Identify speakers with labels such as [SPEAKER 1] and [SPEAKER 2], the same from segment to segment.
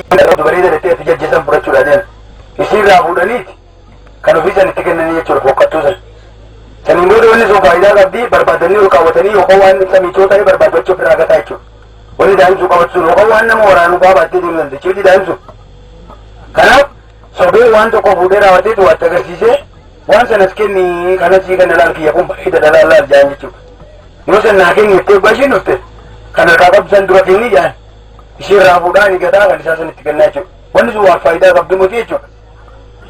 [SPEAKER 1] bareeda dhaqee itti jajjasan fudhachuudhaan isiirraa fuudhaniiti kan ofiisan itti kennanii jechuudha fokkattuu sana. Saniin booda wanni sun faayidaa qabdi barbaadanii ol kaawwatanii yookaan waan samichoo ta'e barbaadachuuf irraa gataa jechuudha. Wanni daa'imsu qabachuun yookaan waan nama waraanuu baabattee deemu dandeechiifti daa'imsu. Kanaaf sobee waan tokko fuudhee raawwateetu waatti agarsiisee waan sanas kenni kanasii kan dalaal kiyya kun bareeda dalaalaal jaan jechuudha. Yoo san naa kenni itti eebbashiin dhufte kan harkaa qabsan dura kenni jaan ishiirraa fuudhaan gataa kan isaa san itti kennaa jechuudha. Wanni sun waan faayidaa qabdu muti jechuudha.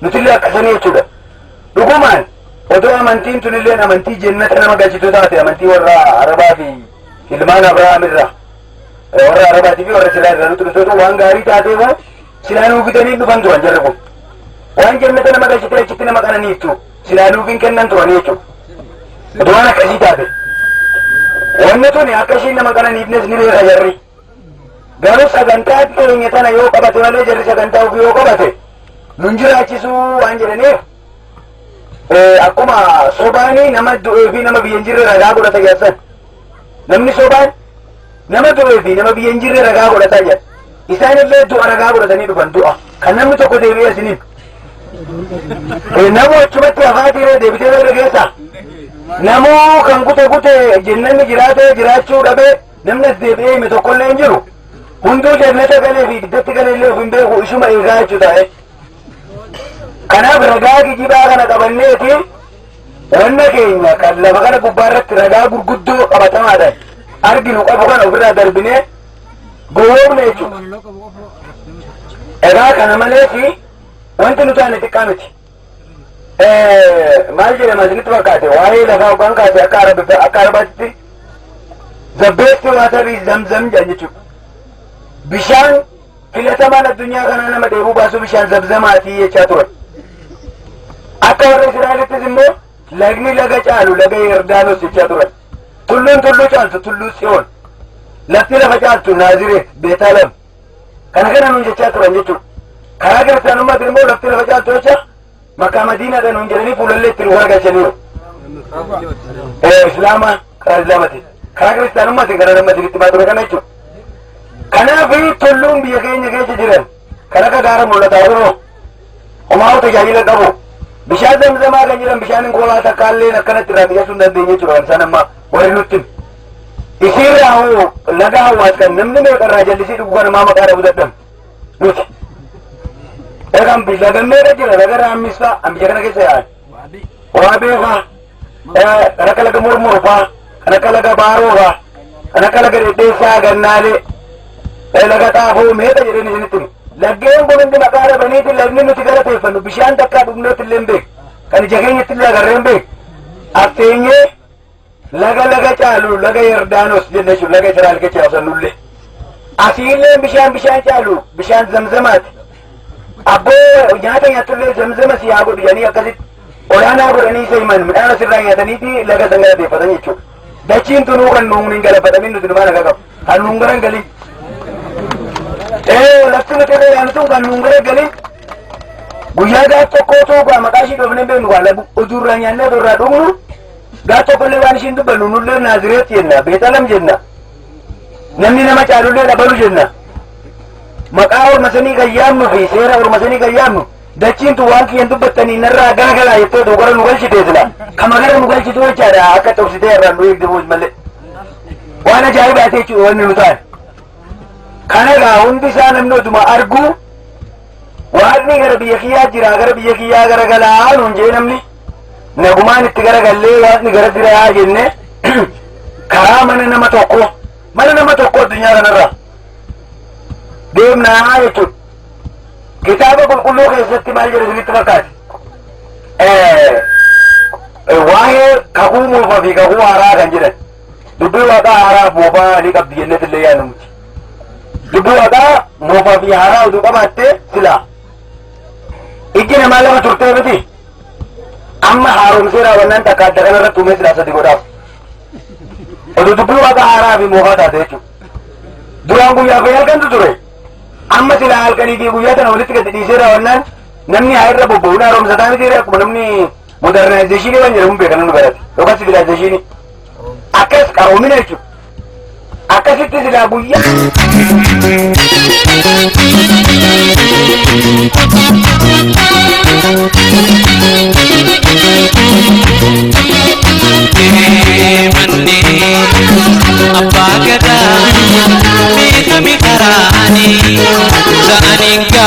[SPEAKER 1] Nutillee akkasanii jechuudha. Dhugumaan otoo amantiin tunilleen amantii jennata nama galchitu taate amantii warra Arabaa fi ilmaan Abrahaam irraa warra Arabaatii fi warra Silaa irraa nuti dhufeetu waan gaarii taateefu silaa nuu bitanii dhufan turan jarri kun. Waan jennata nama galchitee achitti nama qananiiftu silaa nuufiin kennan turanii jechuudha. Otoo waan akkasii taate. Wanni tuni akka ishiin nama qananiifnes ni beeka jarri. Garuu sagantaa keenya tana yoo qabate malee jarri sagantaa ofii yoo qabate nun jiraachisuu waan jedhaniif akkuma sobaanii nama du'ee fi nama biyya hin jirre ragaa godhata jedhan. Namni sobaan nama du'ee fi nama biyya hin jirre ragaa godhata jedhan. Isaan illee du'a ragaa godhatanii dhufan du'a. Kan namni tokko deebi'ee isiniif. Namoo achumatti hafaa jiree deebitee bira geessa. Namoo kan gute jennanni jiraatee jiraachuu dhabee namni as deebi'ee hime tokkollee hin jiru. Hunduu jannata galee fi giddatti galee illee of hin beeku isuma eegaa jechuu ta'e. Kanaaf ragaa kijibaa kana qabanneeti wanna keenya kan lafa kana gubbaa irratti ragaa gurguddoo qabatamaadhaan arginu qabu kana ofirraa darbinee gowwoomne jechuudha. Egaa kana malees wanti nuti ani xiqqaa miti. Maal jedhama isinitti fakkaate waa'ee lafaa hoggaan kaase akka arabaatti zabbeetti waatarii zamzam jedhan jechuudha. Bishaan filatamaan addunyaa kanaa nama dheebuu baasu bishaan zamzamaatii jechaa turan. Akka warra Israa'elittis immoo lagni laga caalu laga Yordaanos jechaa turan. Tulluun tulluu caaltu tulluu Tsiyoon. Lafti lafa caaltu Naazireet Beetaalem. Kana nuun jechaa turan jechuudha. Karaa kiristaanummaatti immoo lafti lafa caaltu jecha Makkaa Madiinaadha nuun jedhanii fuulallee ittiin wal galchaniiru. Islaama karaa Islaamati. Karaa kiristaanummaatti gara namatti itti baa ture kana jechuudha. Kanaafi tulluun biyya keenya keessa jiran kan akka gaara mul'ataa jiru homaa tajaajila qabu. Bishaan zamzamaa kan jedhan bishaan koolaa takkaalleen akkanatti irraa dhiyeessuu hin dandeenye jechuudha kan isaan amma warri nutti. Isiirraa hoo laga hawaas kan namni meeqa irraa jallisii dhugu kana maa maqaa dhabu dadhabu nuti. Egaan lagan meeqa jira laga raammis fa'a an biyya kana keessa yaa'an. Waraabee fa'a kan akka laga murmuru fa'a kan akka laga baaroo fa'a kan akka laga dhedheessaa gannaalee laga xaafoo meeqa jedhanii isinitti himu. Laggeen kun hundi maqaa dhabaniiti lagni nuti galateeffannu bishaan takkaa dhugneetti illee hin beeku. Kan ija keenyatti illee agarree hin beeku. Affeenyee laga caalu laga Yordaanos jenne jechuudha laga Israa'el keessa yaabsannullee. Asiillee bishaan caalu bishaan zamzamaati. Abboo nyaata nyaatullee zamzama si haa godhu jedhanii akkasitti olaanaa godhanii isa himan midhaan asirraa nyaataniiti laga san galateeffatan jechuudha. Dachiin tunuu kan nuun hin galafatamiin nuti numaan akka qabu. Kan nuun garan galii. Lafti nuti irra yaamtuun kan nuun gara galii guyyaa gaaf tokkootu gaa maqaa ishii dhoofnee beeknu waa labu oduurraa nyaannee oduurraa dhugnu gaaf tokkollee waan ishiin dubbannu nullee Naazireet jenna Beetalam jenna namni nama caalullee dhabalu jenna maqaa hormasanii kan yaamnu fi seera hormasanii kan yaamnu dachiintu waan kiyyan dubbattanii narraa garagalaa jettee dogara nu galchitee sila kama gara nu galchitu jechaadha akka toksitee irraa nu eegdibuus malee waan ajaa'ibaati jechuudha wanni nu ta'an. Kanagaa hundi isaa namni oduma argu waaqni gara biyya kiyyaa jira gara biyya kiyyaa gara galaa nuun jee namni nagumaan itti gara gallee waaqni gara biraa jenne karaa mana nama tokko addunyaa kanarra deemnaa jechuudha. Kitaaba qulqulluu keessatti maal jedhu isinitti fakkaate? Waa'ee kakuu moofaa fi kakuu haaraa kan jedhan dubbii waaqaa haaraa moofaa ni qabdi jenneet illee yaadnu miti. Dubbii waaqaa moofaa fi haaraa oduu qabaattee silaa ijji namaa lama turtee miti amma haaromsee raawwannaan takka adda kanarratti uumee silaa sadi godhaaf oduu dubbii waaqaa haaraa fi moofaa taate jechuudha. Duraan guyyaa fi halkantu ture amma silaa halkanii fi guyyaa tana walitti gadi dhiisee raawwannaan namni haa irra bobba'uun haaromsataa miti akkuma namni modernizeeshinii waan jedhamu beekan nu barate yookaan sivilaayizeeshinii akkas qaroomina jechuudha. Akkasitti silaa guyyaa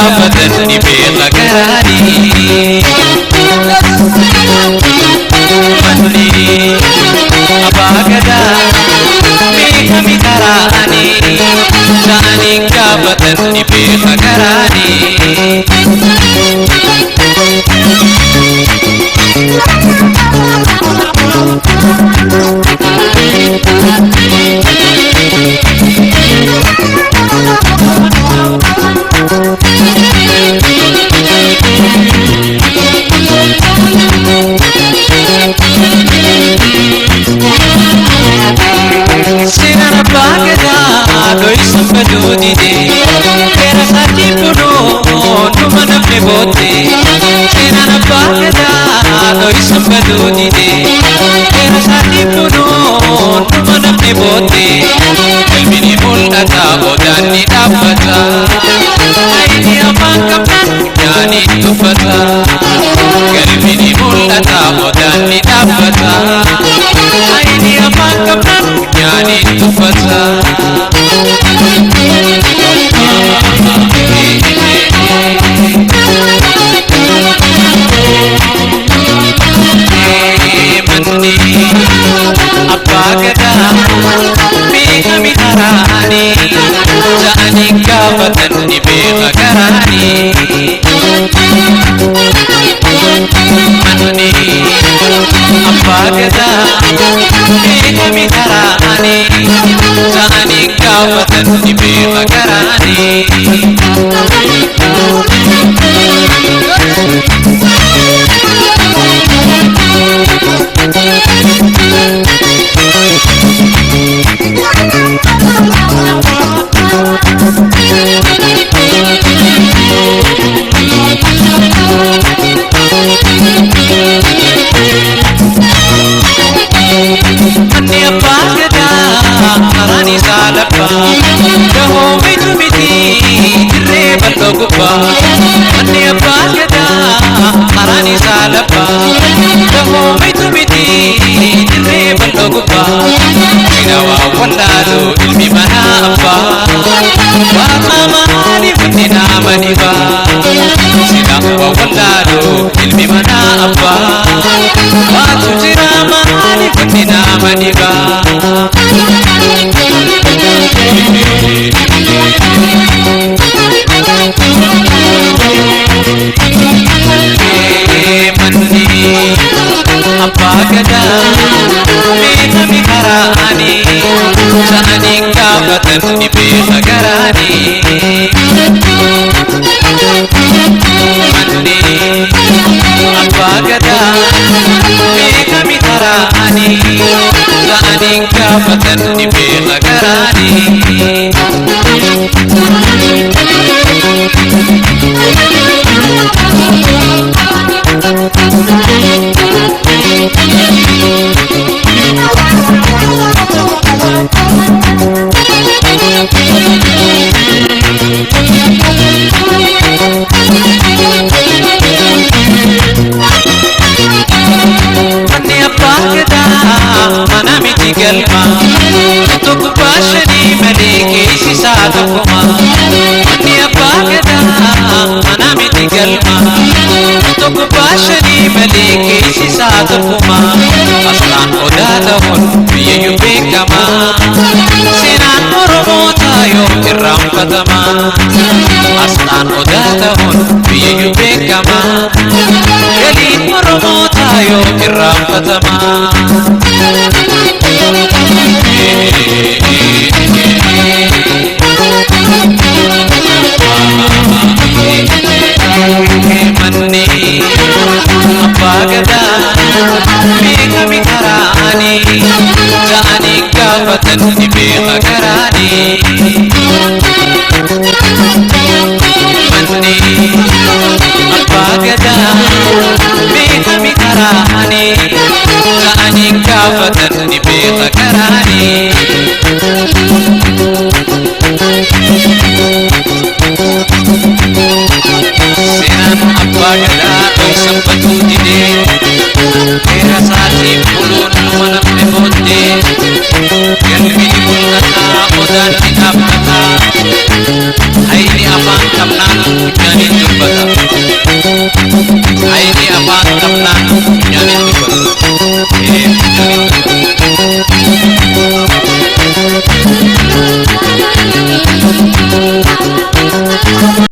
[SPEAKER 2] gaafatan ni beeka garaanii manni abbaa gadaa beekami karaanii isaaniin gaafatan ni beeka garaanii Sinan abbaa gadaa dho'isan baduu dide keera saatii kunoo dhuma namni bootte Sinan abbaa gadaa dho'isan baduu dide keera saatii kunoo dhuma namni bootte Qalbini mul'ata odaan ni dhaabbata Ayini afaan qabnaan nyaani tuffata Qalbini mul'ata odaan ni dhaabbata Ayini afaan qabnaan nyaani tuffata Manni abbaa gadaa beekami karaanii isaaniin gaafatan ni beeka garaanii Manni abbaa gadaa beekami karaanii isaaniin gaafatan ni beeka garaanii Manni abbaa gadaa karaan isaa labbaa dahoo mitu miti dirree bal'oo gubbaa Manni abbaa gadaa karaan isaa labbaa dahoo mitu miti dirree bal'oo gubbaa Sinawaa wallaaluu ilmi manaa abbaa Waaqa maaliif inni nama dhibaa Sinawaa wallaaluu ilmi manaa abbaa Waatu jira maaliif inni nama dhibaa Manni abbaa gadaa beekami karaanii isaaniin gaafatan ni beeka garaanii Manni abbaa gadaa beekami karaanii isaaniin gaafatan ni beeka garaanii Manni abbaa gadaa mana miti galma Tokko baashanii malee keessisaa tokkuma Manni abbaa gadaa mana miti galma Tokko baashanii malee keessisaa tokkuma Asxaan odaa ta'uun biyyayyuu beekama Seenaan Oromoota yoo irraanfatama Asxaan odaa ta'uun biyyayyuu beekama Galiin Oromoota yoo irraanfatama Manni abbaa gadaa beekami karaanii isaaniin gaafatan ni beeka garaanii Manni abbaa gadaa beekami karaanii isaaniin gaafatan ni beeka garaanii Seenaan abbaa gadaa dho'isan baduu didee keera saatiin buluun dhuma namni booddee galmini mul'ataa odaan ni dhaabbata Hayni afaan qabnaan waan qabnaan